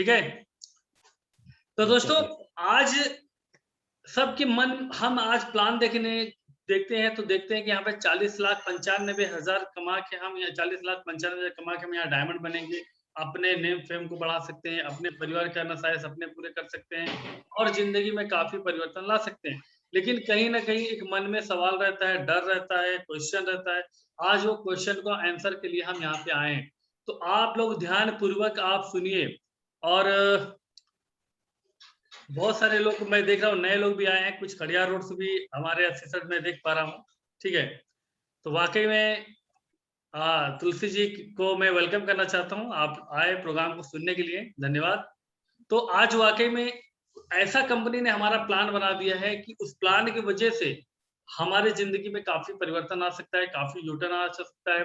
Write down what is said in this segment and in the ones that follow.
ठीक है। तो दोस्तों आज सबके मन, हम आज प्लान देखते हैं तो देखते हैं कि यहाँ पे 40,95,000 कमा के हम यहाँ 40,95,000 कमा के हम यहाँ डायमंड बनेंगे, अपने नेम फेम को बढ़ा सकते हैं, अपने परिवार के अन्य सारे सपने पूरे कर सकते हैं और जिंदगी में काफी परिवर्तन ला सकते हैं। लेकिन कहीं ना कहीं एक मन में सवाल रहता है, डर रहता है, क्वेश्चन रहता है। आज वो क्वेश्चन को आंसर के लिए हम यहाँ पे आए हैं। तो आप लोग ध्यान पूर्वक आप सुनिए। और बहुत सारे लोग मैं देख रहा हूँ, नए लोग भी आए हैं, कुछ खड़ियार रोड से भी हमारे असिस्टेंट में देख पा रहा हूँ। ठीक है, तो वाकई में तुलसी जी को मैं वेलकम करना चाहता हूँ, आप आए प्रोग्राम को सुनने के लिए, धन्यवाद। तो आज वाकई में ऐसा कंपनी ने हमारा प्लान बना दिया है कि उस प्लान की वजह से हमारे जिंदगी में काफी परिवर्तन आ सकता है, काफी यूटर्न आ सकता है।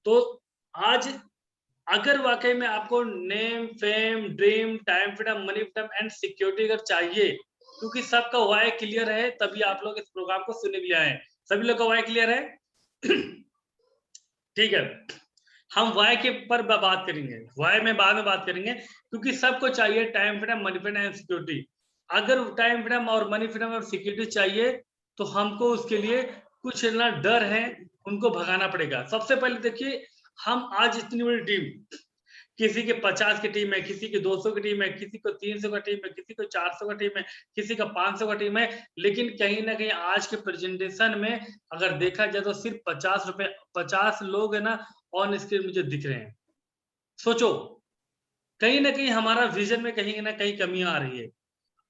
तो आज अगर वाकई में आपको name fame dream time freedom money freedom and security अगर चाहिए, क्योंकि सबका वाई क्लियर है, तभी आप लोग इस प्रोग्राम को सुनने के लिए आए हैं। सभी लोग का वाई क्लियर है? ठीक है, हम वाई के पर बात करेंगे, वाई में बाद में बात करेंगे, क्योंकि सबको चाहिए time freedom money freedom and security. अगर टाइम फ्रीडम और मनी फ्रीडम और सिक्योरिटी चाहिए तो हमको उसके लिए कुछ ना डर है, उनको भगाना पड़ेगा। सबसे पहले देखिए, हम आज इतनी बड़ी टीम, किसी के 50 की टीम है, किसी की 200 की टीम है, किसी को 300 का टीम है, किसी को 400 का टीम है, किसी का 500 का टीम है, लेकिन कहीं ना कहीं आज के प्रेजेंटेशन में अगर देखा जाए तो सिर्फ 50 लोग है ना ऑन स्क्रीन मुझे दिख रहे हैं। सोचो, कहीं ना कहीं हमारा विजन में कहीं ना कहीं कमी आ रही है।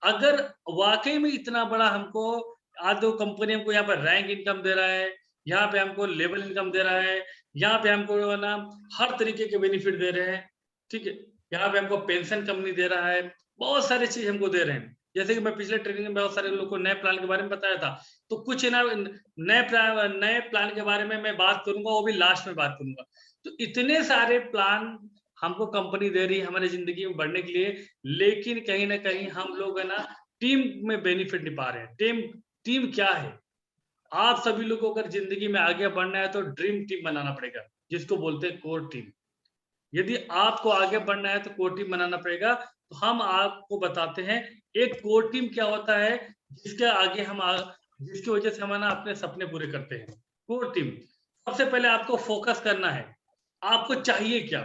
अगर वाकई में इतना बड़ा हमको आज दो कंपनी हमको यहाँ पर रैंक इनकम दे रहा है, यहाँ पे हमको लेवल इनकम दे रहा है, यहाँ पे हमको ना हर तरीके के बेनिफिट दे रहे हैं। ठीक है, यहाँ पे हमको पेंशन कंपनी दे रहा है, बहुत सारी चीज हमको दे रहे हैं। जैसे कि मैं पिछले ट्रेनिंग में बहुत सारे लोगों को नए प्लान के बारे में बताया था, तो कुछ ना नए प्लान के बारे में मैं बात करूंगा, वो भी लास्ट में बात करूंगा। तो इतने सारे प्लान हमको कंपनी दे रही है हमारी जिंदगी में बढ़ने के लिए, लेकिन कहीं ना कहीं हम लोग है ना टीम में बेनिफिट नहीं पा रहे हैं। टीम क्या है? आप सभी लोगों को अगर जिंदगी में आगे बढ़ना है तो ड्रीम टीम बनाना पड़ेगा, जिसको बोलते हैं कोर टीम। यदि आपको आगे बढ़ना है तो कोर टीम बनाना पड़ेगा। तो हम आपको बताते हैं एक कोर टीम क्या होता है, जिसके आगे जिसकी वजह से हम ना अपने सपने पूरे करते हैं। कोर टीम, सबसे पहले आपको फोकस करना है। आपको चाहिए क्या?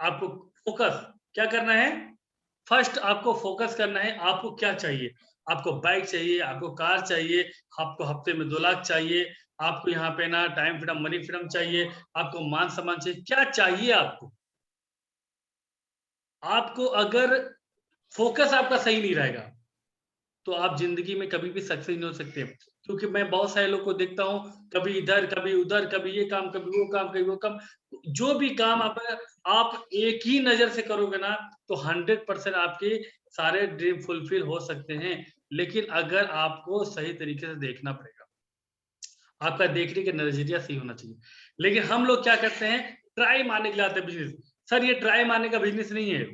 आपको फोकस क्या करना है? फर्स्ट आपको फोकस करना है, आपको क्या चाहिए? आपको बाइक चाहिए, आपको कार चाहिए, आपको हफ्ते में 2 लाख चाहिए, आपको यहाँ पे ना टाइम फ्रीडम मनी फ्रीडम चाहिए, आपको मान सम्मान चाहिए, क्या चाहिए आपको? आपको अगर फोकस आपका सही नहीं रहेगा तो आप जिंदगी में कभी भी सक्सेस नहीं हो सकते। क्योंकि मैं बहुत सारे लोग को देखता हूँ, कभी इधर कभी उधर, कभी ये काम कभी वो काम कभी वो काम। जो भी काम आप एक ही नजर से करोगे ना तो 100% आपके सारे ड्रीम फुलफिल हो सकते हैं। लेकिन अगर आपको सही तरीके से देखना पड़ेगा, आपका देखने का नजरिया सही होना चाहिए। लेकिन हम लोग क्या करते हैं, ट्राई मारने के लिए आते हैं बिजनेस। सर ये ट्राई मारने का बिजनेस नहीं है,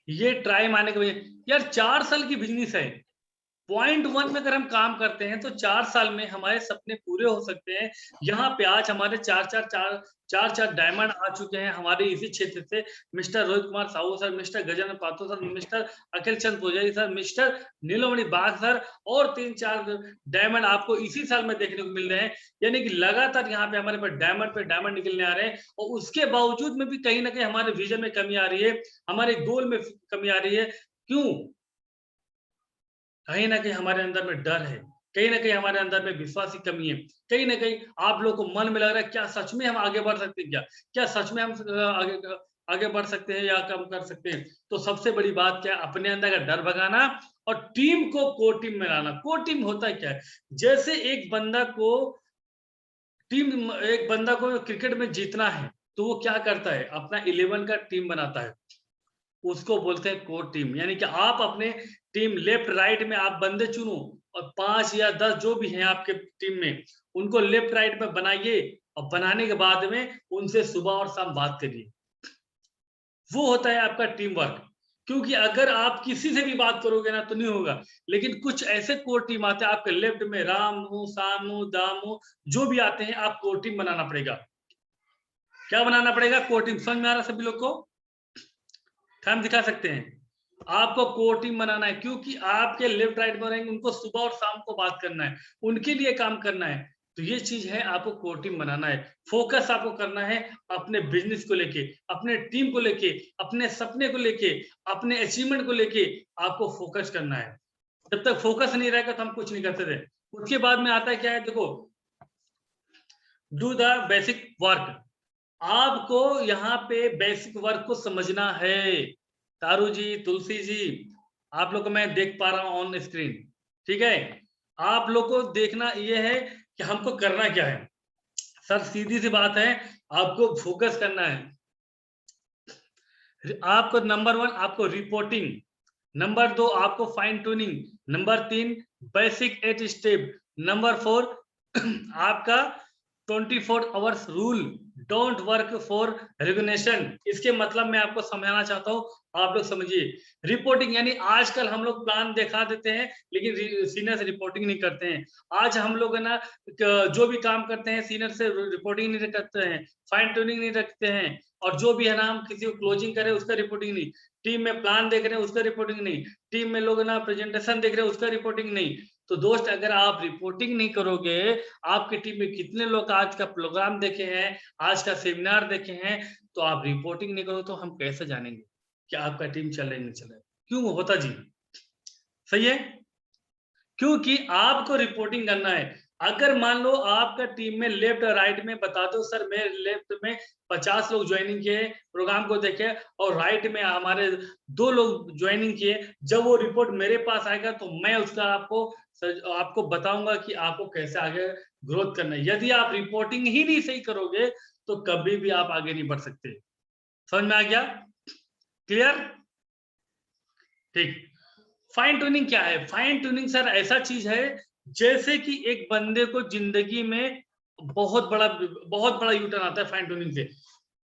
ये ट्राई मारने का यार 4 साल की बिजनेस है। .1 में अगर हम काम करते हैं तो 4 साल में हमारे सपने पूरे हो सकते हैं। यहाँ पे आज हमारे चार डायमंड आ चुके हैं हमारे इसी क्षेत्र से। Mister Rohit Kumar Sahu sir, mister Gajanan पातो सर, मिस्टर अखिल चंद पुजारी सर, मिस्टर नीलमणि बाग सर, और 3-4 डायमंड आपको इसी साल में देखने को मिल रहे हैं। यानी कि लगातार यहाँ पे हमारे पास डायमंड पे डायमंड निकलने आ रहे हैं, और उसके बावजूद में भी कहीं ना कहीं हमारे विजन में कमी आ रही है, हमारे गोल में कमी आ रही है। क्यों? कहीं न कहीं हमारे अंदर में डर है, कहीं न कहीं हमारे अंदर में विश्वास की कमी है, कहीं न कहीं आप लोगों को मन में लग रहा है क्या सच में हम आगे बढ़ सकते हैं क्या? क्या सच में हम आगे बढ़ सकते हैं या कम कर सकते हैं? तो सबसे बड़ी बात क्या है, अपने अंदर का डर भगाना और टीम को कोर टीम में लाना। कोर टीम होता है क्या है? जैसे एक बंदा को क्रिकेट में जीतना है, तो वो क्या करता है? अपना 11 का टीम बनाता है। उसको बोलते हैं कोर टीम। यानी कि आप अपने टीम लेफ्ट राइट में आप बंदे चुनो, और 5 या 10 जो भी हैं आपके टीम में, उनको लेफ्ट राइट में बनाइए, और बनाने के बाद में उनसे सुबह और शाम बात करिए। वो होता है आपका टीम वर्क। क्योंकि अगर आप किसी से भी बात करोगे ना तो नहीं होगा। लेकिन कुछ ऐसे कोर टीम आते हैं आपके लेफ्ट में, रामू, सामू, दामू, जो भी आते हैं, आप कोर टीम बनाना पड़ेगा। क्या बनाना पड़ेगा? Core team. समझ में आ रहा है सभी लोग को? हम दिखा सकते हैं। आपको कोर टीम बनाना है, क्योंकि आपके लेफ्ट राइट में रहेंगे, उनको सुबह और शाम को बात करना है, उनके लिए काम करना है। तो ये चीज है, आपको कोर टीम बनाना है। फोकस आपको करना है अपने बिजनेस को लेके, अपने टीम को लेके, अपने सपने को लेके, अपने अचीवमेंट को लेके आपको फोकस करना है। जब तक फोकस नहीं रहेगा तो हम कुछ नहीं करते थे। उसके बाद में आता है क्या है, देखो, डू द बेसिक वर्क। आपको यहाँ पे बेसिक वर्क को समझना है। तारू जी, तुलसी जी, आप लोग को मैं देख पा रहा हूं ऑन स्क्रीन, ठीक है। आप लोग को देखना ये है कि हमको करना क्या है। सर सीधी सी बात है, आपको फोकस करना है। आपको नंबर 1 आपको रिपोर्टिंग, नंबर 2 आपको fine tuning, number 3 basic 8 step, number 4 आपका 24 hours rule, don't work for recognition. इसके मतलब मैं आपको समझाना चाहता हूँ, आप लोग समझिए। रिपोर्टिंग यानी आजकल हम लोग प्लान दिखा देते हैं, लेकिन सीनियर से रिपोर्टिंग नहीं करते हैं। आज हम लोग है ना, जो भी काम करते हैं सीनियर से रिपोर्टिंग नहीं करते हैं, फाइन ट्यूनिंग नहीं रखते हैं, और जो भी है ना, हम किसी को क्लोजिंग करें उसका रिपोर्टिंग नहीं, टीम में प्लान देख रहे हैं उसका रिपोर्टिंग नहीं, टीम में लोग ना प्रेजेंटेशन देख रहे हैं उसका रिपोर्टिंग नहीं। तो दोस्त, अगर आप रिपोर्टिंग नहीं करोगे, आपकी टीम में कितने लोग आज का प्रोग्राम देखे हैं, आज का सेमिनार देखे हैं, तो आप रिपोर्टिंग नहीं करो तो हम कैसे जानेंगे कि आपका टीम चल रहा है नहीं चल रहा है? क्यों होता जी? सही है, क्योंकि आपको रिपोर्टिंग करना है। अगर मान लो आपका टीम में लेफ्ट और राइट में बता दो, सर मेरे लेफ्ट में 50 लोग ज्वाइनिंग किए, प्रोग्राम को देखे, और राइट में हमारे 2 लोग ज्वाइनिंग किए, जब वो रिपोर्ट मेरे पास आएगा तो मैं उसका आपको बताऊंगा कि आपको कैसे आगे ग्रोथ करना है। यदि आप रिपोर्टिंग ही नहीं सही करोगे तो कभी भी आप आगे नहीं बढ़ सकते। समझ में आ गया? क्लियर? ठीक। फाइन ट्यूनिंग क्या है? फाइन ट्यूनिंग सर ऐसा चीज है जैसे कि एक बंदे को जिंदगी में बहुत बड़ा यू टर्न आता है फाइन ट्यूनिंग से।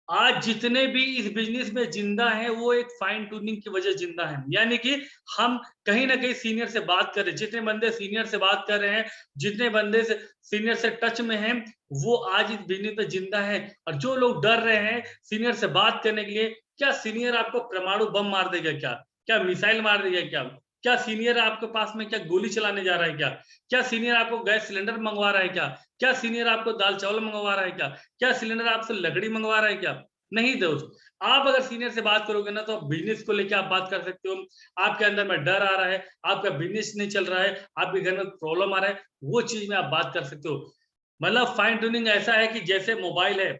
आज जितने भी इस बिजनेस में जिंदा हैं, वो एक फाइन ट्यूनिंग की वजह जिंदा है। यानी कि हम कहीं ना कहीं सीनियर से बात कर रहे हैं, जितने बंदे सीनियर से बात कर रहे हैं, जितने बंदे से सीनियर से टच में हैं, वो आज इस बिजनेस में जिंदा है। और जो लोग डर रहे हैं सीनियर से बात करने के लिए, क्या सीनियर आपको परमाणु बम मार देगा क्या? क्या मिसाइल मार देगा क्या? क्या सीनियर आपके पास में क्या गोली चलाने जा रहा है क्या? क्या सीनियर आपको गैस सिलेंडर मंगवा रहा है क्या? क्या सीनियर आपको दाल चावल मंगवा रहा है क्या? क्या सिलेंडर आपसे लकड़ी मंगवा रहा है क्या? नहीं दोस्त। आप अगर सीनियर से बात करोगे ना, तो बिजनेस को लेके आप बात कर सकते हो। आपके अंदर में डर आ रहा है, आपका बिजनेस नहीं चल रहा है, आपके घर में प्रॉब्लम आ रहा है, वो चीज में आप बात कर सकते हो। मतलब फाइन ट्यूनिंग ऐसा है कि जैसे मोबाइल है,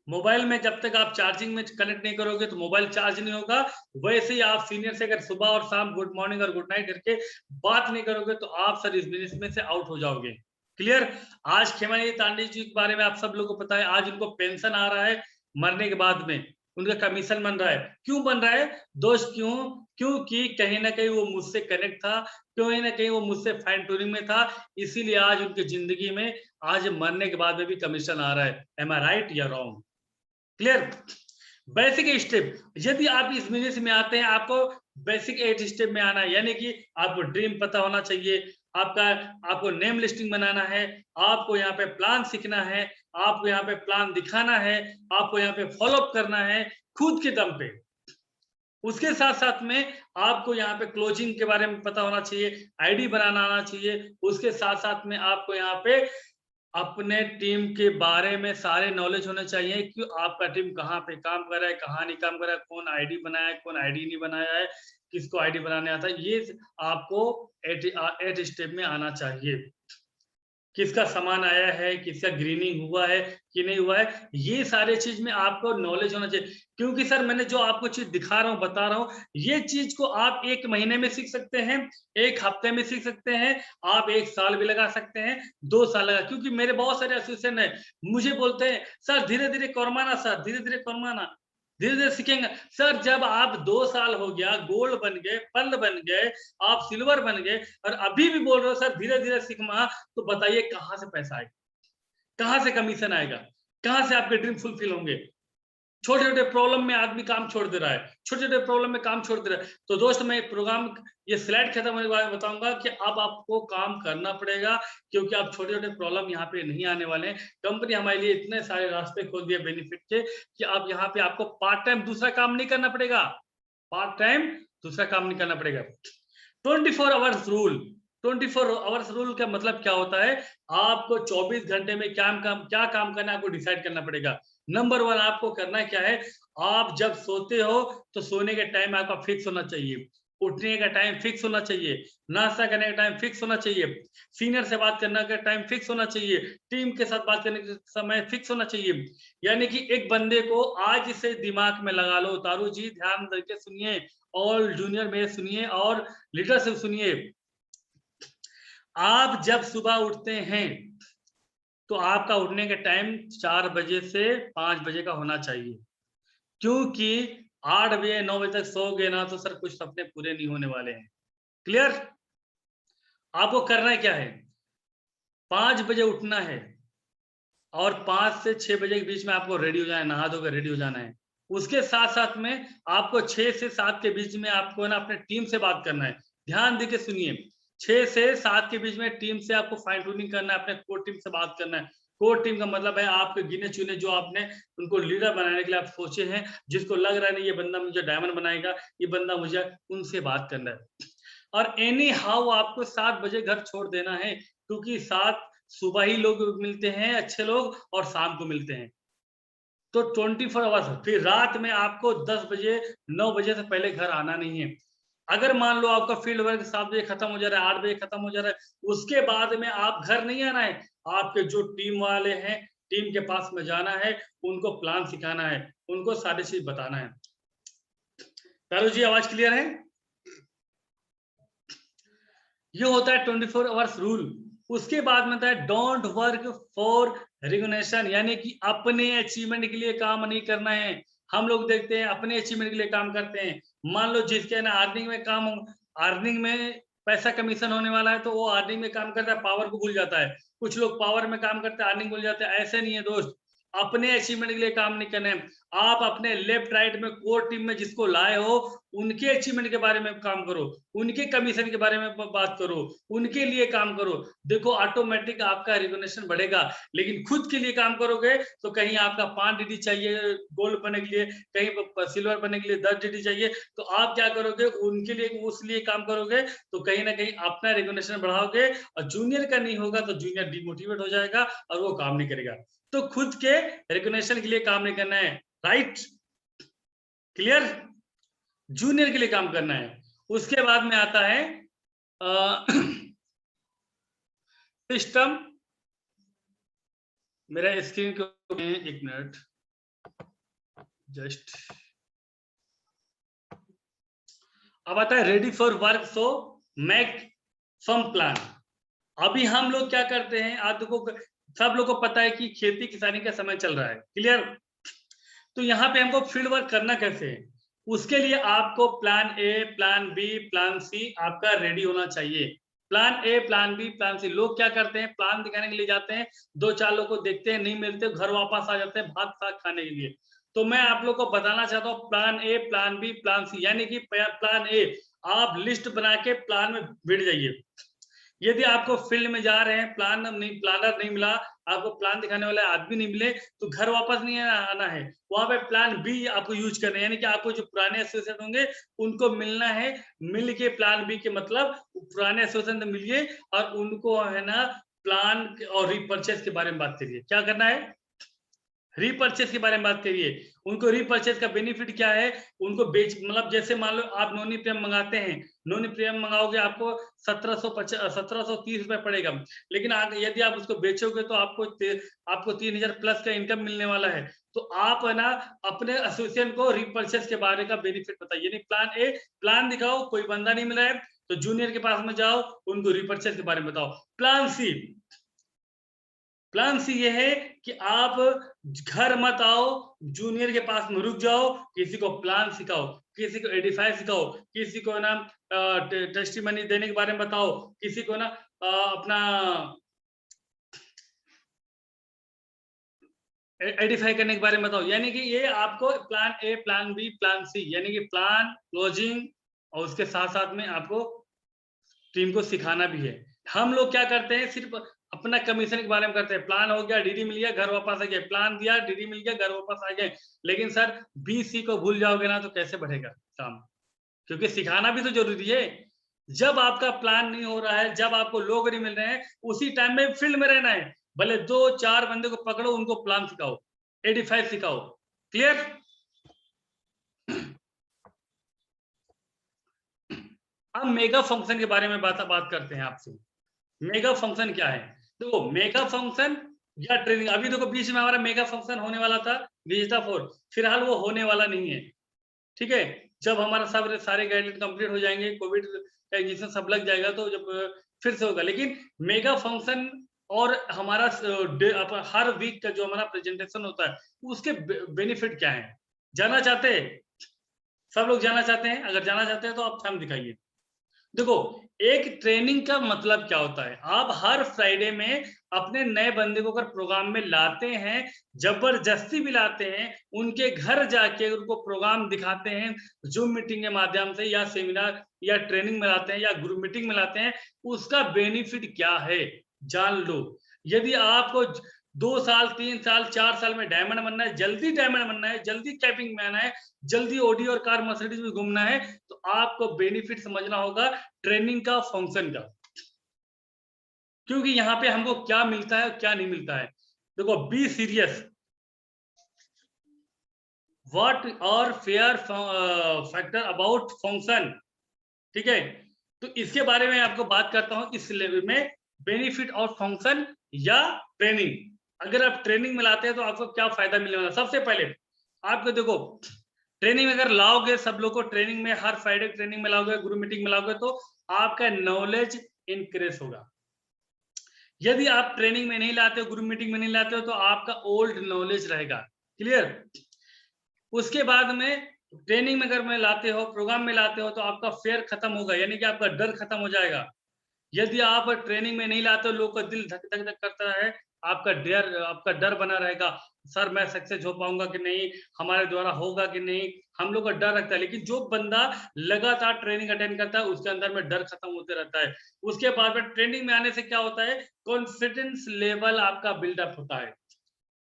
मोबाइल में जब तक आप चार्जिंग में कनेक्ट नहीं करोगे तो मोबाइल चार्ज नहीं होगा। वैसे ही आप सीनियर से अगर सुबह और शाम गुड मॉर्निंग और गुड नाइट करके बात नहीं करोगे तो आप सर इस बिजनेस में से आउट हो जाओगे। क्लियर? आज खेमानी तांडे जी के बारे में आप सब लोगों को पता है, आज उनको पेंशन आ रहा है मरने के बाद में, उनका कमीशन बन रहा है। क्यों बन रहा है दोस्त? क्यों? क्योंकि कहीं ना कहीं वो मुझसे कनेक्ट था, कहीं ना कहीं वो मुझसे फाइन ट्यूनिंग में था, इसीलिए आज उनकी जिंदगी में आज मरने के बाद में भी कमीशन आ रहा है। एम आई राइट या रॉन्ग? क्लियर? बेसिक स्टेप, यदि आप इस बिजनेस में आते हैं, आपको बेसिक 8 स्टेप में आना है। यानी कि आपको ड्रीम पता होना चाहिए, आपको नेम लिस्टिंग बनाना है, आपको यहाँ पे प्लान सीखना है, आपको यहाँ पे प्लान दिखाना है, आपको यहाँ पे फॉलो अप करना है खुद के दम पे। उसके साथ साथ में आपको यहाँ पे क्लोजिंग के बारे में पता होना चाहिए, आईडी बनाना आना चाहिए। उसके साथ साथ में आपको यहाँ पे अपने टीम के बारे में सारे नॉलेज होने चाहिए कि आपका टीम कहाँ पे काम कर रहा है, कहाँ नहीं काम कर रहा है, कौन आईडी बनाया है, कौन आईडी नहीं बनाया है, किसको आईडी बनाने आता है। ये आपको 8 स्टेप में आना चाहिए। किसका सामान आया है, किसका ग्रीनिंग हुआ है कि नहीं हुआ है, ये सारे चीज में आपको नॉलेज होना चाहिए। क्योंकि सर मैंने जो आपको चीज दिखा रहा हूँ, बता रहा हूँ, ये चीज को आप 1 महीने में सीख सकते हैं, 1 हफ्ते में सीख सकते हैं, आप 1 साल भी लगा सकते हैं, 2 साल लगा। क्योंकि मेरे बहुत सारे एसोसिएशन है, मुझे बोलते हैं सर धीरे धीरे करमाना, सर धीरे धीरे करमाना, धीरे धीरे सीखेंगे। सर जब आप 2 साल हो गया, गोल्ड बन गए, पर्ल बन गए, आप सिल्वर बन गए, और अभी भी बोल रहे हो सर धीरे धीरे सीखना, तो बताइए कहां से पैसा आएगा, कहां से कमीशन आएगा, कहां से आपके ड्रीम फुलफिल होंगे? छोटे छोटे प्रॉब्लम में आदमी काम छोड़ दे रहा है, छोटे छोटे प्रॉब्लम में काम छोड़ दे रहा है। तो दोस्त मैं प्रोग्राम ये स्लाइड खत्म होने के बाद बताऊंगा कि अब आपको काम करना पड़ेगा, क्योंकि आप छोटे छोटे प्रॉब्लम यहाँ पे नहीं आने वाले हैं। कंपनी हमारे लिए इतने सारे रास्ते खोल दिए बेनिफिट के कि अब यहाँ पे आपको पार्ट टाइम दूसरा काम नहीं करना पड़ेगा, पार्ट टाइम दूसरा काम नहीं करना पड़ेगा। 24 आवर्स रूल, 24 आवर्स रूल का मतलब क्या होता है? आपको 24 घंटे में क्या काम करना है आपको डिसाइड करना पड़ेगा। नंबर 1 आपको करना क्या है? आप जब सोते हो तो सोने का टाइम आपका फिक्स होना चाहिए, उठने का टाइम फिक्स होना चाहिए, नाश्ता करने का टाइम फिक्स होना चाहिए, सीनियर से बात करने का टाइम फिक्स होना चाहिए, टीम के साथ बात करने का समय फिक्स होना चाहिए। यानी कि एक बंदे को आज से दिमाग में लगा लो, तारू जी ध्यान करके सुनिए, ऑल जूनियर में सुनिए और लीडरशिप सुनिए। आप जब सुबह उठते हैं तो आपका उठने का टाइम 4 बजे से 5 बजे का होना चाहिए, क्योंकि 8 बजे 9 बजे तक सोओगे ना तो सर कुछ सपने पूरे नहीं होने वाले हैं। क्लियर? आपको करना क्या है? 5 बजे उठना है और 5 से 6 बजे के बीच में आपको रेडी हो जाना है, नहा धोकर रेडी हो जाना है। उसके साथ-साथ में आपको 6 से 7 के बीच में आपको ना अपने टीम से बात करना है। ध्यान देके सुनिए, 6 से 7 के बीच में टीम से आपको फाइन ट्यूनिंग करना है, अपने कोर टीम से बात करना है। कोर टीम का मतलब है आपके गिने-चुने जो आपने उनको लीडर बनाने के लिए आप सोचे हैं, जिसको लग रहा है नहीं ये बंदा मुझे डायमंड बनाएगा, ये बंदा मुझे उनसे बात करना है। और एनी हाउ आपको 7 बजे घर छोड़ देना है, क्योंकि 7 सुबह ही लोग मिलते हैं अच्छे लोग और शाम को मिलते हैं। तो 24 आवर्स फिर रात में आपको 10 बजे 9 बजे से पहले घर आना नहीं है। अगर मान लो आपका फील्ड वर्क 7 बजे खत्म हो जा रहा है, 8 बजे खत्म हो जा रहा है, उसके बाद में आप घर नहीं आना है। आपके जो टीम वाले हैं, टीम के पास में जाना है, उनको प्लान सिखाना है, उनको सारी चीज बताना है। तारू जी आवाज क्लियर है? ये होता है 24 आवर्स रूल। उसके बाद में होता है डोंट वर्क फॉर रिकॉग्निशन, यानी कि अपने अचीवमेंट के लिए काम नहीं करना है। हम लोग देखते हैं अपने अचीवमेंट के लिए काम करते हैं। मान लो जिसके ना अर्निंग में काम, अर्निंग में पैसा कमीशन होने वाला है तो वो अर्निंग में काम करता है, पावर को भूल जाता है। कुछ लोग पावर में काम करते हैं, अर्निंग भूल जाते हैं। ऐसे नहीं है दोस्त, अपने अचीवमेंट के लिए काम नहीं करना है। आप अपने लेफ्ट राइट में कोर टीम में जिसको लाए हो उनके अचीवमेंट के बारे में काम करो, उनके कमीशन के बारे में बात करो, उनके लिए काम करो। देखो ऑटोमेटिक आपका रिकॉग्निशन बढ़ेगा। लेकिन खुद के लिए काम करोगे तो कहीं आपका 5 डीडी चाहिए गोल्ड बनने के लिए, कहीं सिल्वर बनने के लिए 10 डीडी चाहिए, तो आप क्या करोगे? उनके लिए उस लिए काम करोगे तो कहीं ना कहीं अपना रिकॉग्निशन बढ़ाओगे। और जूनियर का नहीं होगा तो जूनियर डिमोटिवेट हो जाएगा और वो काम नहीं करेगा। तो खुद के रिकॉग्निशन के लिए काम नहीं करना है, राइट? क्लियर? जूनियर के लिए काम करना है। उसके बाद में आता है सिस्टम। मेरा स्क्रीन को एक मिनट जस्ट। अब आता है ready for work, so make some plan. अभी हम लोग क्या करते हैं, आज देखो सब लोग को पता है कि खेती किसानी का समय चल रहा है। क्लियर? तो यहाँ पे हमको फील्ड वर्क करना कैसे है, उसके लिए आपको plan A, plan B, plan C आपका रेडी होना चाहिए। Plan A, plan B, plan C. लोग क्या करते हैं, प्लान दिखाने के लिए जाते हैं, 2-4 लोग को देखते हैं नहीं मिलते, घर वापस आ जाते हैं भात साग खाने के लिए। तो मैं आप लोग को बताना चाहता हूँ plan A, plan B, plan C, यानी कि प्लान ए आप लिस्ट बना के प्लान में बैठ जाइए। यदि आपको फील्ड में जा रहे हैं, प्लानर नहीं मिला, आपको प्लान दिखाने वाला आदमी नहीं मिले, तो घर वापस नहीं आना है। वहां पे प्लान बी आपको यूज करना है, यानी कि आपको जो पुराने एसोसिएट होंगे उनको मिलना है। मिल के प्लान बी के मतलब पुराने एसोसिएशन से मिलिए और उनको है ना प्लान और रीपर्चेस के बारे में बात करिए। क्या करना है? रीपर्चेस के बारे में बात करिए। उनको रीपर्चेस का बेनिफिट क्या है, उनको बेच, मतलब जैसे मान लो आप नोनी प्रेम मंगाते हैं, नोनी प्रेम मंगाओगे आपको 1730 रुपए पड़ेगा। लेकिन यदि आप उसको बेचोगे तो आपको 3000 प्लस का इनकम मिलने वाला है। तो आप है ना अपने एसोसिएशन को रीपर्चेस के बारे का बेनिफिट बताइए। नहीं प्लान ए, प्लान दिखाओ, कोई बंदा नहीं मिल रहा है तो जूनियर के पास में जाओ, उनको रीपर्चेस के बारे में बताओ। प्लान सी, प्लान सी ये है कि आप घर मत आओ, जूनियर के पास में रुक जाओ, किसी को प्लान सिखाओ, किसी को एडिफाई सिखाओ, किसी को ना टेस्टिमनी देने के बारे में बताओ, किसी को ना अपना एडिफाई करने के बारे में बताओ। यानी कि ये आपको plan A, plan B, plan C, यानी कि प्लान, क्लोजिंग और उसके साथ साथ में आपको टीम को सिखाना भी है। हम लोग क्या करते हैं, सिर्फ अपना कमीशन के बारे में करते हैं। प्लान हो गया, डीडी मिल गया, घर वापस आ गए, प्लान दिया, डीडी मिल गया, घर वापस आ गए। लेकिन सर बी सी को भूल जाओगे ना तो कैसे बढ़ेगा काम, क्योंकि सिखाना भी तो जरूरी है। जब आपका प्लान नहीं हो रहा है, जब आपको लोग नहीं मिल रहे हैं, उसी टाइम में फील्ड में रहना है। भले 2-4 बंदे को पकड़ो, उनको प्लान सिखाओ, एडिफाई सिखाओ। क्लियर? अब मेगा फंक्शन के बारे में बात करते हैं आपसे। मेगा फंक्शन क्या है? देखो मेगा फंक्शन या ट्रेनिंग, अभी देखो बीच में हमारा मेगा फंक्शन होने वाला था विजेता 4, फिलहाल वो होने वाला नहीं है। ठीक है, जब हमारा सब सारे गाइडलाइन कंप्लीट हो जाएंगे, कोविड का इंजेक्शन सब लग जाएगा, तो जब फिर से होगा। लेकिन मेगा फंक्शन और हमारा हर वीक का जो हमारा प्रेजेंटेशन होता है, उसके बेनिफिट क्या है, जानना चाहते हैं? सब लोग जानना चाहते हैं? अगर जानना चाहते हैं तो आप थंब दिखाइए। देखो एक ट्रेनिंग का मतलब क्या होता है, आप हर फ्राइडे में अपने नए बंदे को अगर प्रोग्राम में लाते हैं, जबरदस्ती भी लाते हैं, उनके घर जाके उनको प्रोग्राम दिखाते हैं, जूम मीटिंग के माध्यम से या सेमिनार या ट्रेनिंग में लाते हैं या ग्रुप मीटिंग में लाते हैं, उसका बेनिफिट क्या है जान लो। यदि आपको 2 साल 3 साल 4 साल में डायमंड बनना है, जल्दी डायमंड बनना है, जल्दी कैपिंग में आना है, जल्दी ओडी और कार मर्सिडीज में घूमना है, तो आपको बेनिफिट समझना होगा ट्रेनिंग का, फंक्शन का। क्योंकि यहाँ पे हमको क्या मिलता है और क्या नहीं मिलता है। देखो बी सीरियस, व्हाट और फेयर फैक्टर अबाउट फंक्शन। ठीक है, तो इसके बारे में आपको बात करता हूं इस लेवल में, बेनिफिट ऑफ फंक्शन या ट्रेनिंग। अगर आप ट्रेनिंग में लाते हैं तो आपको क्या फायदा मिलने वाला। सबसे पहले आपको देखो ट्रेनिंग में अगर लाओगे, सब लोग को ट्रेनिंग में हर फ्राइडे ट्रेनिंग में लाओगे, ग्रुप मीटिंग में लाओगे, तो आपका नॉलेज इंक्रीज होगा। यदि आप ट्रेनिंग में नहीं लाते हो, ग्रुप मीटिंग में नहीं लाते हो, तो आपका ओल्ड नॉलेज रहेगा। क्लियर? उसके बाद में ट्रेनिंग में अगर में लाते हो, प्रोग्राम में लाते हो, तो आपका फेयर खत्म होगा, यानी कि आपका डर खत्म हो जाएगा। यदि आप ट्रेनिंग में नहीं लाते हो, लोग का दिल धक धक धक करता है, आपका डर बना रहेगा, सर मैं सक्सेस हो पाऊंगा कि नहीं, हमारे द्वारा होगा कि नहीं, हम लोग का डर रखता है। लेकिन जो बंदा लगातार ट्रेनिंग अटेंड करता है, उसके अंदर में डर खत्म होते रहता है। उसके बाद में ट्रेनिंग में आने से क्या होता है, कॉन्फिडेंस लेवल आपका बिल्डअप होता है,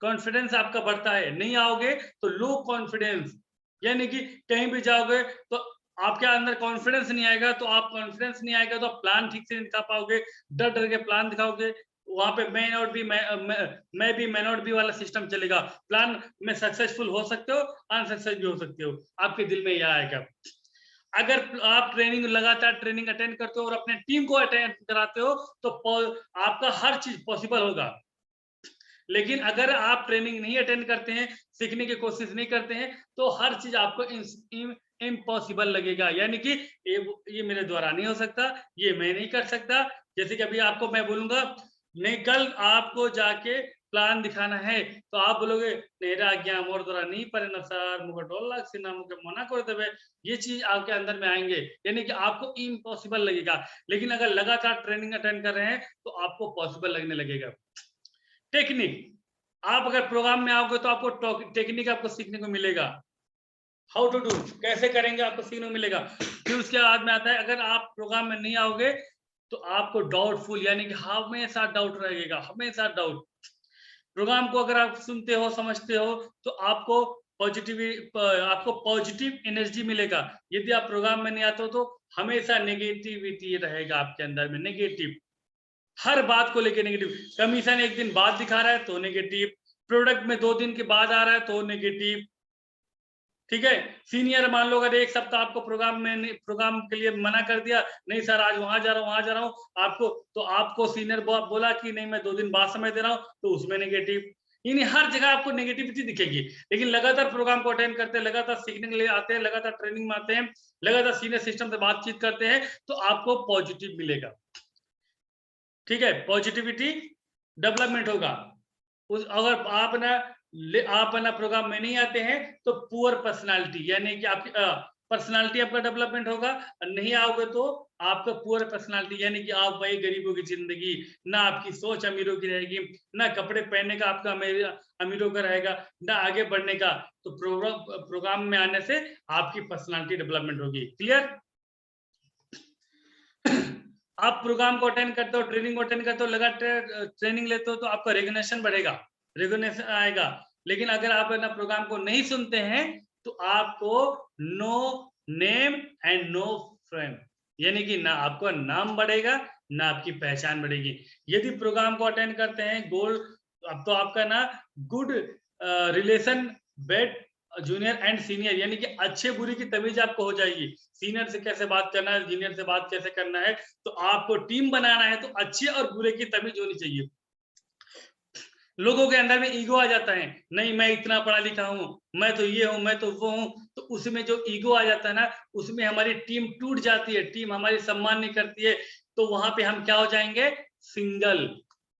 कॉन्फिडेंस आपका बढ़ता है। नहीं आओगे तो लो कॉन्फिडेंस, यानी कि कहीं भी जाओगे तो आपके अंदर कॉन्फिडेंस नहीं आएगा, तो आप कॉन्फिडेंस नहीं आएगा तो आप प्लान ठीक से नहीं दिखा पाओगे, डर डर के प्लान दिखाओगे। वहां पे मैं नॉट बी मैं भी मैं नॉट बी वाला सिस्टम चलेगा। प्लान में सक्सेसफुल हो सकते हो, अनसक्सेस भी हो सकते हो, आपके दिल में यह आएगा। अगर आप ट्रेनिंग लगातार ट्रेनिंग अटेंड करते हो और अपने टीम को अटेंड कराते हो, तो आपका हर चीज पॉसिबल होगा। लेकिन अगर आप ट्रेनिंग नहीं अटेंड करते हैं, सीखने की कोशिश नहीं करते हैं, तो हर चीज आपको इम्पॉसिबल लगेगा, यानी कि ये मेरे द्वारा नहीं हो सकता, ये मैं नहीं कर सकता। जैसे कि अभी आपको मैं बोलूंगा नहीं, कल आपको जाके प्लान दिखाना है, तो आप बोलोगे नेरा आज्ञा मोर द्वारा नहीं पर न सर मुझे डर लाग सिना मुझे मना कर देवे, ये चीज आपके अंदर में आएंगे, यानी कि आपको इम्पॉसिबल लगेगा। लेकिन अगर लगातार ट्रेनिंग अटेंड कर रहे हैं तो आपको पॉसिबल लगने लगेगा। टेक्निक, आप अगर प्रोग्राम में आओगे तो आपको टेक्निक आपको सीखने को मिलेगा, हाउ टू डू, कैसे करेंगे आपको सीखने को मिलेगा। फिर उसके बाद में आता है, अगर आप प्रोग्राम में नहीं आओगे तो आपको डाउटफुल, यानी कि हमेशा डाउट रहेगा, हमेशा डाउट। प्रोग्राम को अगर आप सुनते हो, समझते हो, तो आपको पॉजिटिव एनर्जी मिलेगा। यदि आप प्रोग्राम में नहीं आते हो तो हमेशा नेगेटिविटी रहेगा आपके अंदर में, नेगेटिव, हर बात को लेके नेगेटिव। कमीशन एक दिन बाद दिखा रहा है तो नेगेटिव, प्रोडक्ट में 2 दिन के बाद आ रहा है तो नेगेटिव। ठीक है, सीनियर मान लो अगर एक सप्ताह आपको प्रोग्राम के लिए मना कर दिया, नहीं सर आज वहां जा रहा हूँ, आपको सीनियर बोला कि नहीं मैं 2 दिन बाद समय दे रहा हूँ, तो उसमें नेगेटिव। यानी हर जगह आपको नेगेटिविटी दिखेगी। लेकिन लगातार प्रोग्राम को अटेंड करते हैं, लगातार सीखने के लिए आते हैं, लगातार ट्रेनिंग में आते हैं, लगातार सीनियर सिस्टम से बातचीत करते हैं, तो आपको पॉजिटिव मिलेगा। ठीक है, पॉजिटिविटी डेवलपमेंट होगा। अगर आप ना प्रोग्राम में नहीं आते हैं तो पुअर पर्सनालिटी, यानी कि आपकी पर्सनालिटी आपका डेवलपमेंट होगा, और नहीं आओगे तो आपका पुअर पर्सनालिटी, यानी कि आप वही गरीबों की जिंदगी, ना आपकी सोच अमीरों की रहेगी, ना कपड़े पहनने का आपका अमीरों का रहेगा, ना आगे बढ़ने का। तो प्रोग्राम में आने से आपकी पर्सनालिटी डेवलपमेंट होगी। क्लियर? आप प्रोग्राम को अटेंड करते हो, ट्रेनिंग को अटेंड करते हो, लगातार ट्रेनिंग लेते हो, तो आपका रिकग्निशन बढ़ेगा, रिकग्निशन आएगा। लेकिन अगर आप ना प्रोग्राम को नहीं सुनते हैं तो आपको no name and no frame, यानी कि ना आपका नाम बढ़ेगा ना आपकी पहचान बढ़ेगी। यदि प्रोग्राम को अटेंड करते हैं, गोल अब तो आपका ना good relation between junior and senior, यानी कि अच्छे बुरी की तमीज आपको हो जाएगी। सीनियर से कैसे बात करना है, जूनियर से बात कैसे करना है, तो आपको टीम बनाना है तो अच्छे और बुरे की तमीज होनी चाहिए। लोगों के अंदर में ईगो आ जाता है, नहीं मैं इतना पढ़ा लिखा हूं, मैं तो ये हूं, मैं तो वो हूं, तो उसमें जो ईगो आ जाता है ना, उसमें हमारी टीम टूट जाती है, टीम हमारी सम्मान नहीं करती है। तो वहां पे हम क्या हो जाएंगे? सिंगल,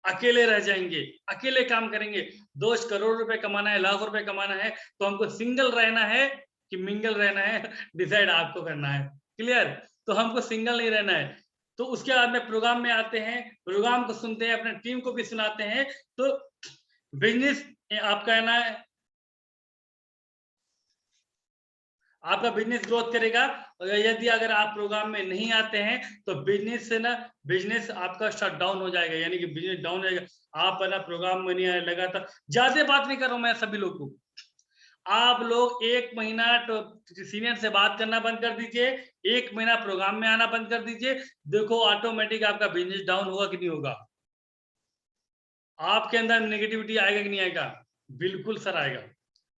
अकेले रह जाएंगे, अकेले काम करेंगे। दोस्त करोड़ रुपए कमाना है, लाख रुपए कमाना है, तो हमको सिंगल रहना है कि मिंगल रहना है, डिसाइड आपको करना है। क्लियर? तो हमको सिंगल नहीं रहना है। तो उसके बाद में प्रोग्राम में आते हैं, प्रोग्राम को सुनते हैं, अपने टीम को भी सुनाते हैं, तो बिजनेस आपका है ना, आपका बिजनेस ग्रोथ करेगा। यदि अगर आप प्रोग्राम में नहीं आते हैं तो बिजनेस से ना, बिजनेस आपका शट डाउन हो जाएगा, यानी कि बिजनेस डाउन हो जाएगा। आप है ना प्रोग्राम में नहीं आए, लगातार, ज्यादा बात नहीं कर रहा हूं मैं सभी लोग को, आप लोग 1 महीना तो सीनियर से बात करना बंद कर दीजिए, 1 महीना प्रोग्राम में आना बंद कर दीजिए, देखो ऑटोमेटिक आपका बिजनेस डाउन होगा कि नहीं होगा। आपके अंदर नेगेटिविटी आएगा कि नहीं आएगा? बिल्कुल सर आएगा।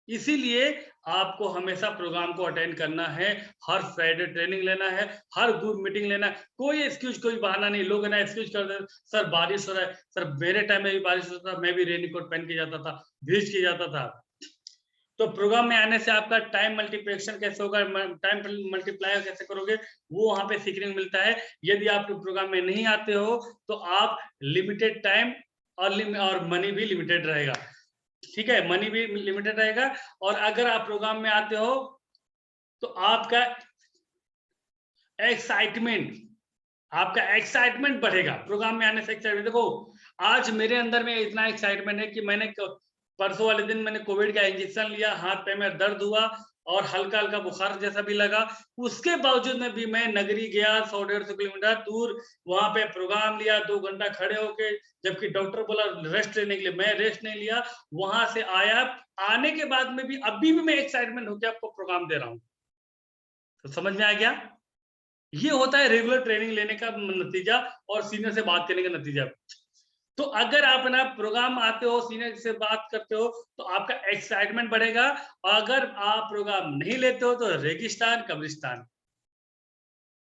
इसीलिए आपको हमेशा प्रोग्राम को अटेंड करना है, हर फ्राइडे ट्रेनिंग लेना है, हर ग्रुप मीटिंग लेना है। कोई एक्सक्यूज, कोई बहाना नहीं। लोग ना एक्सक्यूज कर दे, सर बारिश हो रहा है, सर मेरे टाइम में भी बारिश होता था, मैं भी रेनकोट पहन के जाता था, भीज के जाता था। तो प्रोग्राम में आने से आपका टाइम मल्टीप्लिकेशन कैसे होगा, टाइम मल्टीप्लाई कैसे करोगे, वो वहां पे सीखने को मिलता है। यदि आप प्रोग्राम में नहीं आते हो तो आप लिमिटेड टाइम और मनी भी लिमिटेड रहेगा। ठीक है, मनी भी लिमिटेड रहेगा। और अगर आप प्रोग्राम में आते हो तो एक्साइटमेंट आपका एक्साइटमेंट बढ़ेगा। प्रोग्राम में आने से एक्साइटमेंट, देखो आज मेरे अंदर में इतना एक्साइटमेंट है कि मैंने परसों वाले दिन मैंने कोविड का इंजेक्शन लिया, हाथ पे में दर्द हुआ और हल्का हल्का बुखार जैसा भी लगा। उसके बावजूद में भी मैं नगरी गया, 100-150 किलोमीटर दूर, वहां पे प्रोग्राम लिया, 2 घंटा खड़े होके, जबकि डॉक्टर बोला रेस्ट लेने के लिए, मैं रेस्ट नहीं लिया। वहां से आया, आने के बाद में भी अभी भी मैं एक्साइटमेंट होकर आपको प्रोग्राम दे रहा हूँ। तो समझ में आ गया? ये होता है रेगुलर ट्रेनिंग लेने का नतीजा और सीनियर से बात करने का नतीजा। तो अगर आप ना प्रोग्राम आते हो, सीनियर से बात करते हो, तो आपका एक्साइटमेंट बढ़ेगा। अगर आप प्रोग्राम नहीं लेते हो तो रेगिस्तान कब्रिस्तान।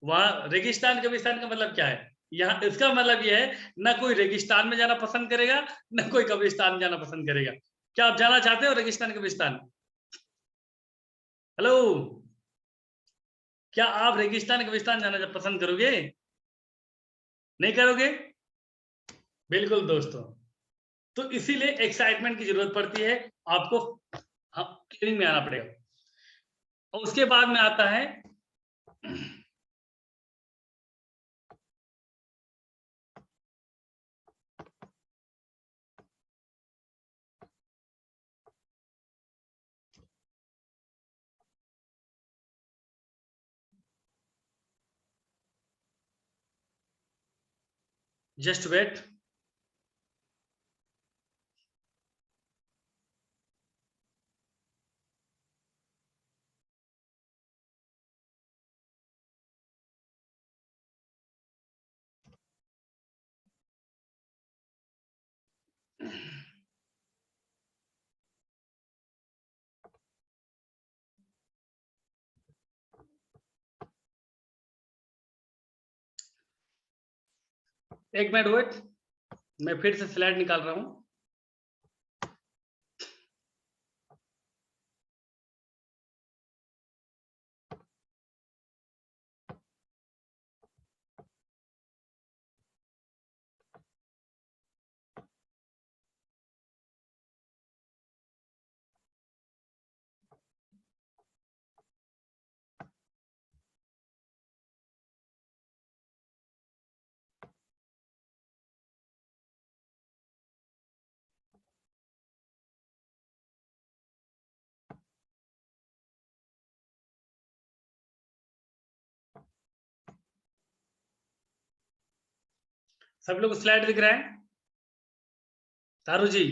वहां रेगिस्तान कब्रिस्तान का मतलब क्या है? यहाँ इसका मतलब ये है, ना कोई रेगिस्तान में जाना पसंद करेगा, ना कोई कब्रिस्तान में जाना पसंद करेगा। क्या आप जाना चाहते हो रेगिस्तान कब्रिस्तान? हेलो, क्या आप रेगिस्तान कब्रिस्तान जाना पसंद करोगे? नहीं करोगे? बिल्कुल दोस्तों। तो इसीलिए एक्साइटमेंट की जरूरत पड़ती है आपको, ट्रेनिंग में आना पड़ेगा। और उसके बाद में आता है जस्ट वेट। एक मिनट वेट, मैं फिर से स्लाइड निकाल रहा हूं। सब लोग स्लाइड दिख रहा है तारू जी?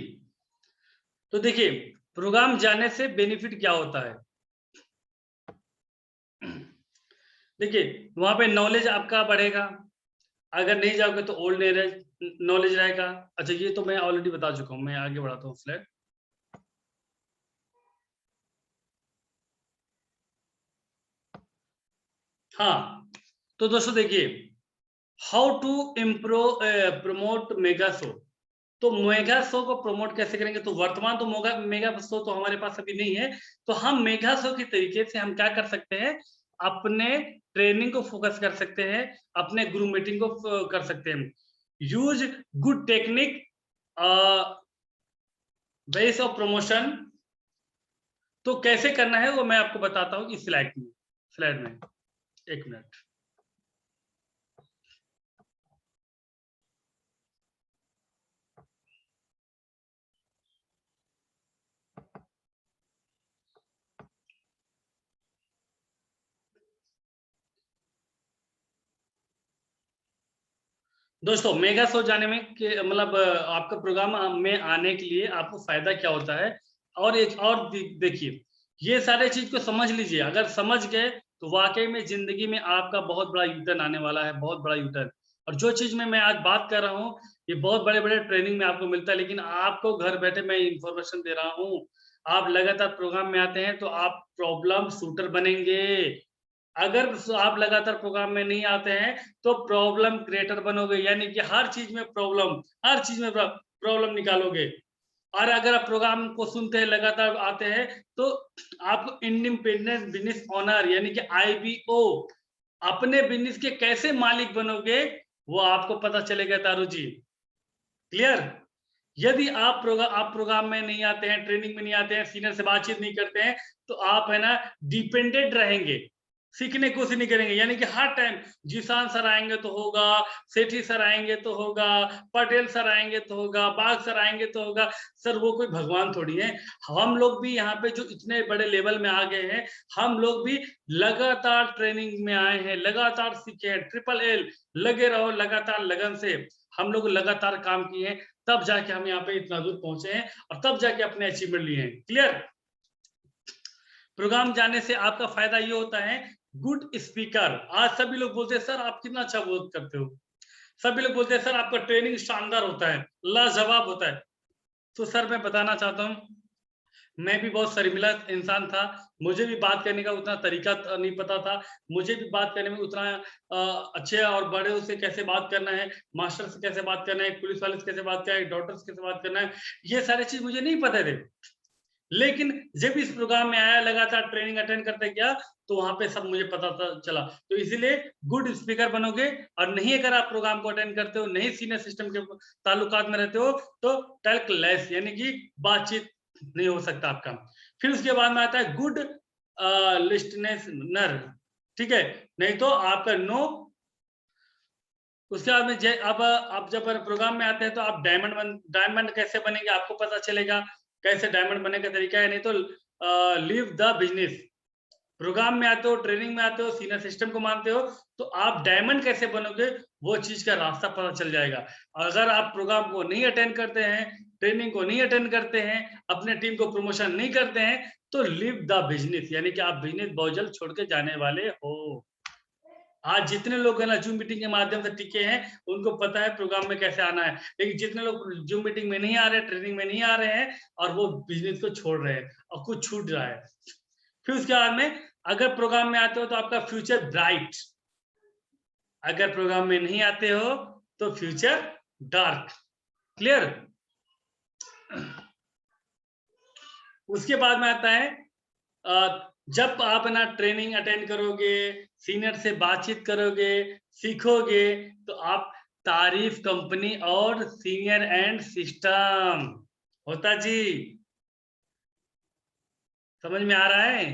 तो देखिए प्रोग्राम जाने से बेनिफिट क्या होता है। देखिए वहां पे नॉलेज आपका बढ़ेगा, अगर नहीं जाओगे तो ओल्ड नॉलेज रहेगा। अच्छा ये तो मैं ऑलरेडी बता चुका हूँ, मैं आगे बढ़ाता हूँ स्लाइड। हाँ तो दोस्तों देखिए how to improve promote mega show. तो मेगा शो को प्रमोट कैसे करेंगे, तो वर्तमान तो मेगा शो तो हमारे पास अभी नहीं है, तो हम मेगा शो के तरीके से हम क्या कर सकते हैं, अपने ट्रेनिंग को फोकस कर सकते हैं, अपने ग्रुप मीटिंग को कर सकते हैं। Use good technique base of promotion. तो कैसे करना है वो मैं आपको बताता हूँ इस स्लाइड में। एक मिनट। दोस्तों मेगा शो जाने में मतलब आपका प्रोग्राम में आने के लिए आपको फायदा क्या होता है, और एक और देखिए ये सारे चीज को समझ लीजिए। अगर समझ गए तो वाकई में जिंदगी में आपका बहुत बड़ा यूटर्न आने वाला है, बहुत बड़ा यूटर्न। और जो चीज में मैं आज बात कर रहा हूँ ये बहुत बड़े बड़े ट्रेनिंग में आपको मिलता है, लेकिन आपको घर बैठे मैं इंफॉर्मेशन दे रहा हूँ। आप लगातार प्रोग्राम में आते हैं तो आप प्रॉब्लम शूटर बनेंगे। अगर आप लगातार प्रोग्राम में नहीं आते हैं तो प्रॉब्लम क्रिएटर बनोगे, यानी कि हर चीज में प्रॉब्लम, हर चीज में प्रॉब्लम निकालोगे। और अगर आप प्रोग्राम को सुनते हैं, लगातार आते हैं, तो आपको इंडिपेंडेंट बिजनेस ओनर यानी कि आईबीओ, अपने बिजनेस के कैसे मालिक बनोगे वो आपको पता चलेगा तारू जी। क्लियर? यदि आप प्रोग्राम में नहीं आते हैं, ट्रेनिंग में नहीं आते हैं, सीनियर से बातचीत नहीं करते हैं, तो आप है ना डिपेंडेंट रहेंगे, सीखने की कोशिश नहीं करेंगे। यानी कि हर टाइम जिशान सर आएंगे तो होगा, सेठी सर आएंगे तो होगा, पटेल सर आएंगे तो होगा, बाग सर आएंगे तो होगा। सर वो कोई भगवान थोड़ी है। हम लोग भी यहाँ पे जो इतने बड़े लेवल में आ गए हैं, हम लोग भी लगातार ट्रेनिंग में आए हैं, लगातार सीखे हैं। ट्रिपल एल लगे रहो, लगातार लगन से हम लोग लगातार काम किए हैं, तब जाके हम यहाँ पे इतना दूर पहुंचे हैं और तब जाके अपने अचीवमेंट लिए हैं। क्लियर? प्रोग्राम जाने से आपका फायदा ये होता है, गुड स्पीकर। आज सभी लोग बोलते हैं सर आप कितना अच्छा बोल करते हो, सभी लोग बोलते हैं सर आपका ट्रेनिंग शानदार होता है, लाजवाब होता है। तो सर मैं बताना चाहता हूँ मैं भी बहुत शर्मिला इंसान था, मुझे भी बात करने का उतना तरीका नहीं पता था, मुझे भी बात करने में उतना अच्छे और बड़े से कैसे बात करना है, मास्टर से कैसे बात करना है, पुलिस वाले से कैसे बात करना है, डॉक्टर से कैसे बात करना है, ये सारी चीज मुझे नहीं पता थे। लेकिन जब इस प्रोग्राम में आया, लगातार ट्रेनिंग अटेंड करते गया, तो वहां पे सब मुझे पता चला। तो इसीलिए गुड स्पीकर बनोगे, और नहीं अगर आप प्रोग्राम को अटेंड करते हो, नहीं सीनियर सिस्टम के ताल्लुकात में रहते हो, तो टल्क लेस यानी कि बातचीत नहीं हो सकता आपका। फिर उसके बाद में आता है गुड लिस्टनर, ठीक है, नहीं तो आपका नो। उसके बाद में अब आप जब प्रोग्राम में आते हैं तो आप डायमंड कैसे बनेंगे आपको पता चलेगा, कैसे डायमंड बनने का तरीका है। नहीं तो लीव द बिजनेस, प्रोग्राम में आते हो, ट्रेनिंग में आते हो, सीनियर सिस्टम को मानते हो, तो आप डायमंड कैसे बनोगे वो चीज का रास्ता पता चल जाएगा। अगर आप प्रोग्राम को नहीं अटेंड करते हैं, ट्रेनिंग को नहीं अटेंड करते हैं, अपने टीम को प्रमोशन नहीं करते हैं, तो लिव द बिजनेस यानी कि आप बिजनेस बहुत जल्द छोड़ के जाने वाले हो। आज जितने लोग है ना जूम मीटिंग के माध्यम से टिके हैं, उनको पता है प्रोग्राम में कैसे आना है। लेकिन जितने लोग जूम मीटिंग में नहीं आ रहे, ट्रेनिंग में नहीं आ रहे हैं, और वो बिजनेस को छोड़ रहे हैं और कुछ छूट रहा है। फिर उसके बाद में अगर प्रोग्राम में आते हो तो आपका फ्यूचर ब्राइट, अगर प्रोग्राम में नहीं आते हो तो फ्यूचर डार्क। क्लियर? उसके बाद में आता है जब आप ना ट्रेनिंग अटेंड करोगे, सीनियर से बातचीत करोगे, सीखोगे, तो आप तारीफ कंपनी और सीनियर एंड सिस्टम होता जी। समझ में आ रहा है?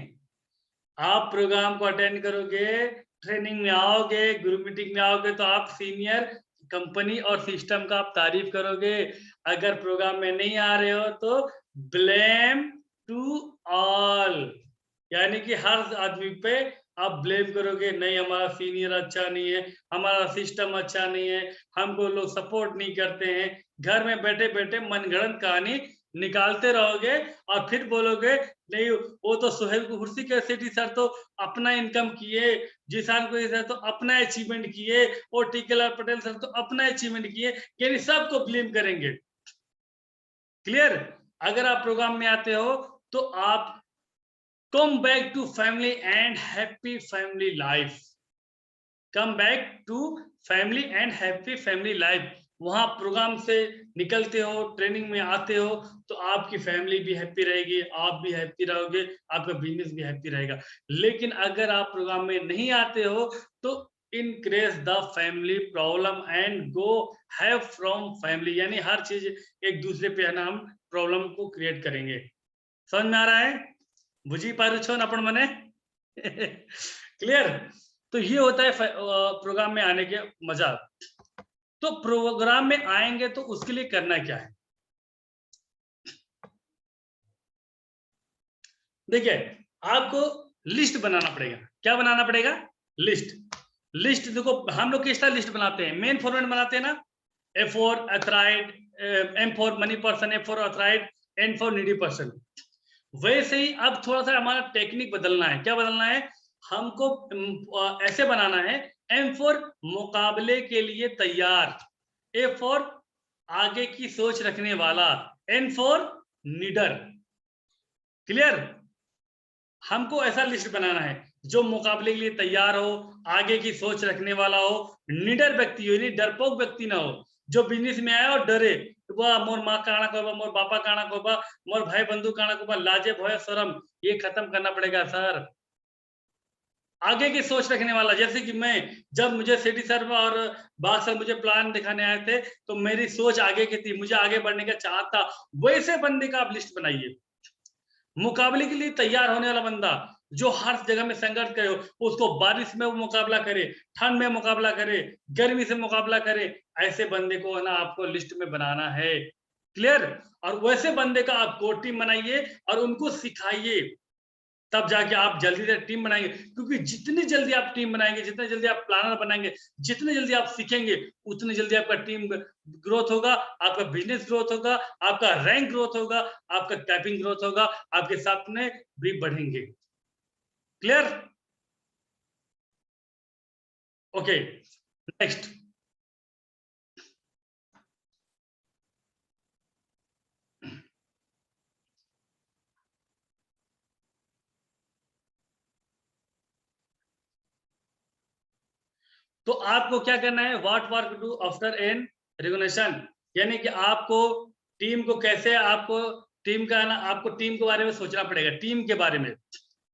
आप प्रोग्राम को अटेंड करोगे, ट्रेनिंग में आओगे, ग्रुप मीटिंग में आओगे, तो आप सीनियर कंपनी और सिस्टम का आप तारीफ करोगे। अगर प्रोग्राम में नहीं आ रहे हो तो ब्लेम टू ऑल, यानी कि हर आदमी पे आप ब्लेम करोगे, नहीं हमारा सीनियर अच्छा नहीं है, हमारा सिस्टम अच्छा नहीं है, हमको लोग सपोर्ट नहीं करते हैं, घर में बैठे बैठे मनगढ़ंत कहानी निकालते रहोगे और फिर बोलोगे नहीं वो तो सुहेल कुर्सी के सेठी सर तो अपना इनकम किए, जिसान को सर तो अपना अचीवमेंट किए, और टीकेलाल पटेल सर तो अपना अचीवमेंट किए, यानी सबको ब्लेम करेंगे। क्लियर? अगर आप प्रोग्राम में आते हो तो आप come back to family and happy family life, come back to family and happy family life. वहां प्रोग्राम से निकलते हो, ट्रेनिंग में आते हो, तो आपकी फैमिली भी हैप्पी रहेगी, आप भी हैप्पी रहोगे, आपका बिजनेस भी हैप्पी रहेगा। लेकिन अगर आप प्रोग्राम में नहीं आते हो तो increase the family problem and go have from family, यानी हर चीज एक दूसरे पे है ना, हम प्रॉब्लम को क्रिएट करेंगे। समझ में आ रहा है? बुझी पारू छो अपन मने? क्लियर? तो ये होता है प्रोग्राम में आने के मजा। तो प्रोग्राम में आएंगे तो उसके लिए करना क्या है? देखिए, आपको लिस्ट बनाना पड़ेगा। क्या बनाना पड़ेगा? लिस्ट। लिस्ट देखो, हम लोग किस तरह लिस्ट बनाते हैं? मेन फॉर्मेट बनाते हैं ना, A for authorised, M for money person, A for authorised, N for needy person. वैसे ही अब थोड़ा सा हमारा टेक्निक बदलना है। क्या बदलना है? हमको ऐसे बनाना है, एम फॉर मुकाबले के लिए तैयार, ए फॉर आगे की सोच रखने वाला, एन फॉर नीडर। क्लियर? हमको ऐसा लिस्ट बनाना है जो मुकाबले के लिए तैयार हो, आगे की सोच रखने वाला हो, निडर व्यक्ति हो, यानी डरपोक व्यक्ति ना हो, जो बिजनेस में आया और डरे, वाह मोर माँ काना कोबा, मोर बापा काना कोबा, मोर भाई बंधु काना कोबा, लाजे भय शर्म, ये खत्म करना पड़ेगा सर। आगे की सोच रखने वाला, जैसे कि मैं, जब मुझे सिटी सर और बाग सर मुझे प्लान दिखाने आए थे, तो मेरी सोच आगे की थी, मुझे आगे बढ़ने का चाह था। वैसे बंदे का आप लिस्ट बनाइए, मुकाबले के लिए तैयार होने वाला बंदा, जो हर जगह में संघर्ष करे, उसको बारिश में वो मुकाबला करे, ठंड में मुकाबला करे, गर्मी से मुकाबला करे, ऐसे बंदे को है ना आपको लिस्ट में बनाना है। क्लियर? और वैसे बंदे का आप कोर टीम बनाइए और उनको सिखाइए, तब जाके आप जल्दी से टीम बनाएंगे। क्योंकि जितनी जल्दी आप टीम बनाएंगे, जितने जल्दी आप प्लानर बनाएंगे, जितने जल्दी आप सीखेंगे, उतनी जल्दी आपका टीम ग्रोथ होगा, आपका बिजनेस ग्रोथ होगा, आपका रैंक ग्रोथ होगा, आपका कैपिंग ग्रोथ होगा, आपके सपने भी बढ़ेंगे। क्लियर? Okay, next. तो आपको क्या करना है? What work do after an recognition, यानी कि आपको टीम को कैसे, आपको टीम का ना, आपको टीम के बारे में सोचना पड़ेगा, टीम के बारे में।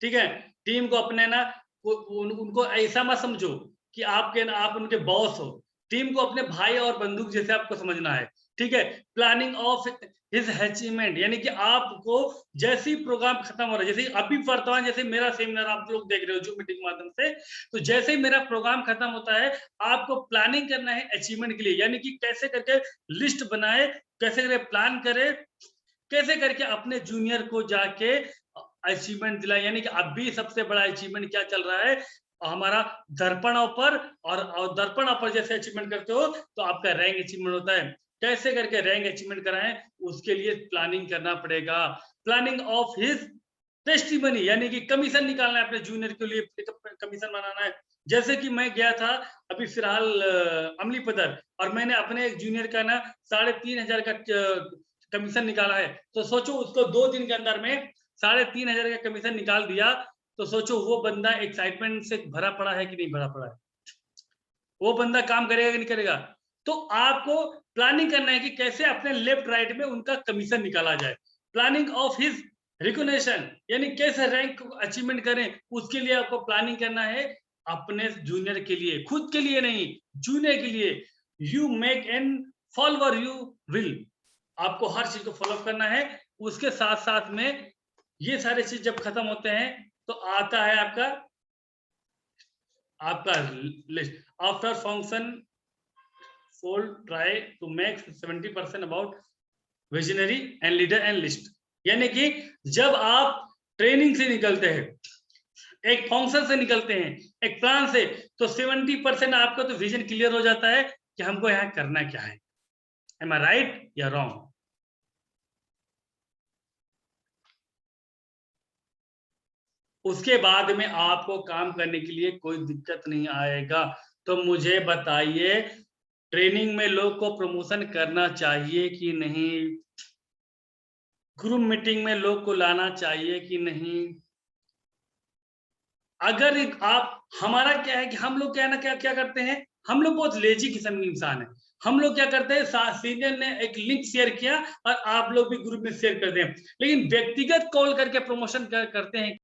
ठीक है? टीम को अपने ना उनको ऐसा मत समझो कि आपके ना आप उनके बॉस हो। टीम को अपने भाई और बंदूक जैसे आपको समझना है। ठीक है? प्लानिंग ऑफ हिज अचीवमेंट, यानी कि आपको जैसे ही प्रोग्राम खत्म हो रहा है, जैसे अभी वर्तमान जैसे मेरा सेमिनार आप लोग देख रहे हो जूम मीटिंग के माध्यम से, तो जैसे ही मेरा प्रोग्राम खत्म होता है, आपको प्लानिंग करना है अचीवमेंट के लिए, यानी कि कैसे करके लिस्ट बनाए, कैसे करके प्लान करे, कैसे करके अपने जूनियर को जाके अचीवमेंट दिलाए। यानी कि अभी सबसे बड़ा अचीवमेंट क्या चल रहा है हमारा? दर्पण पर, और दर्पण पर जैसे अचीवमेंट करते हो तो आपका रैंक अचीवमेंट होता है। कैसे करके रैंक अचीवमेंट कराएं, उसके लिए प्लानिंग करना पड़ेगा। प्लानिंग ऑफ हिज टेस्टिमनी, यानी कि कमीशन निकालना है अपने जूनियर के लिए, कमीशन बनाना है। जैसे कि मैं गया था अभी फिलहाल अमली पदर, और मैंने अपने एक जूनियर का ना 3,500 का कमीशन निकाला है। तो सोचो उसको 2 दिन के अंदर में 3,500 का कमीशन निकाल दिया, तो सोचो वो बंदा एक्साइटमेंट से भरा पड़ा है कि नहीं भरा पड़ा है? वो बंदा काम करेगा कि नहीं करेगा? तो आपको प्लानिंग करना है कि कैसे अपने लेफ्ट राइट में उनका कमीशन निकाला जाए। प्लानिंग ऑफ हिज रिकॉग्निशन, यानी कैसे रैंक अचीवमेंट करें, उसके लिए आपको प्लानिंग करना है अपने जूनियर के लिए, खुद के लिए नहीं, जूनियर के लिए। You make an follower you will, आपको हर चीज को फॉलो करना है। उसके साथ साथ में ये सारे चीज जब खत्म होते हैं तो आता है आपका list. After function fold try to make 70% about visionary and leader and list, यानी कि जब आप ट्रेनिंग से निकलते हैं, एक फंक्शन से निकलते हैं, एक प्लान से, तो 70% आपको तो विजन क्लियर हो जाता है कि हमको यहाँ करना क्या है। एम आई राइट या रॉन्ग? उसके बाद में आपको काम करने के लिए कोई दिक्कत नहीं आएगा। तो मुझे बताइए, ट्रेनिंग में लोग को प्रमोशन करना चाहिए कि नहीं? ग्रुप मीटिंग में लोग को लाना चाहिए कि नहीं? अगर आप, हमारा क्या है कि हम लोग क्या ना क्या क्या करते हैं, हम लोग बहुत लेजी किस्म के इंसान है। हम लोग क्या करते हैं, सीनियर ने एक लिंक शेयर किया और आप लोग भी ग्रुप में शेयर कर दें, लेकिन व्यक्तिगत कॉल करके प्रमोशन करते हैं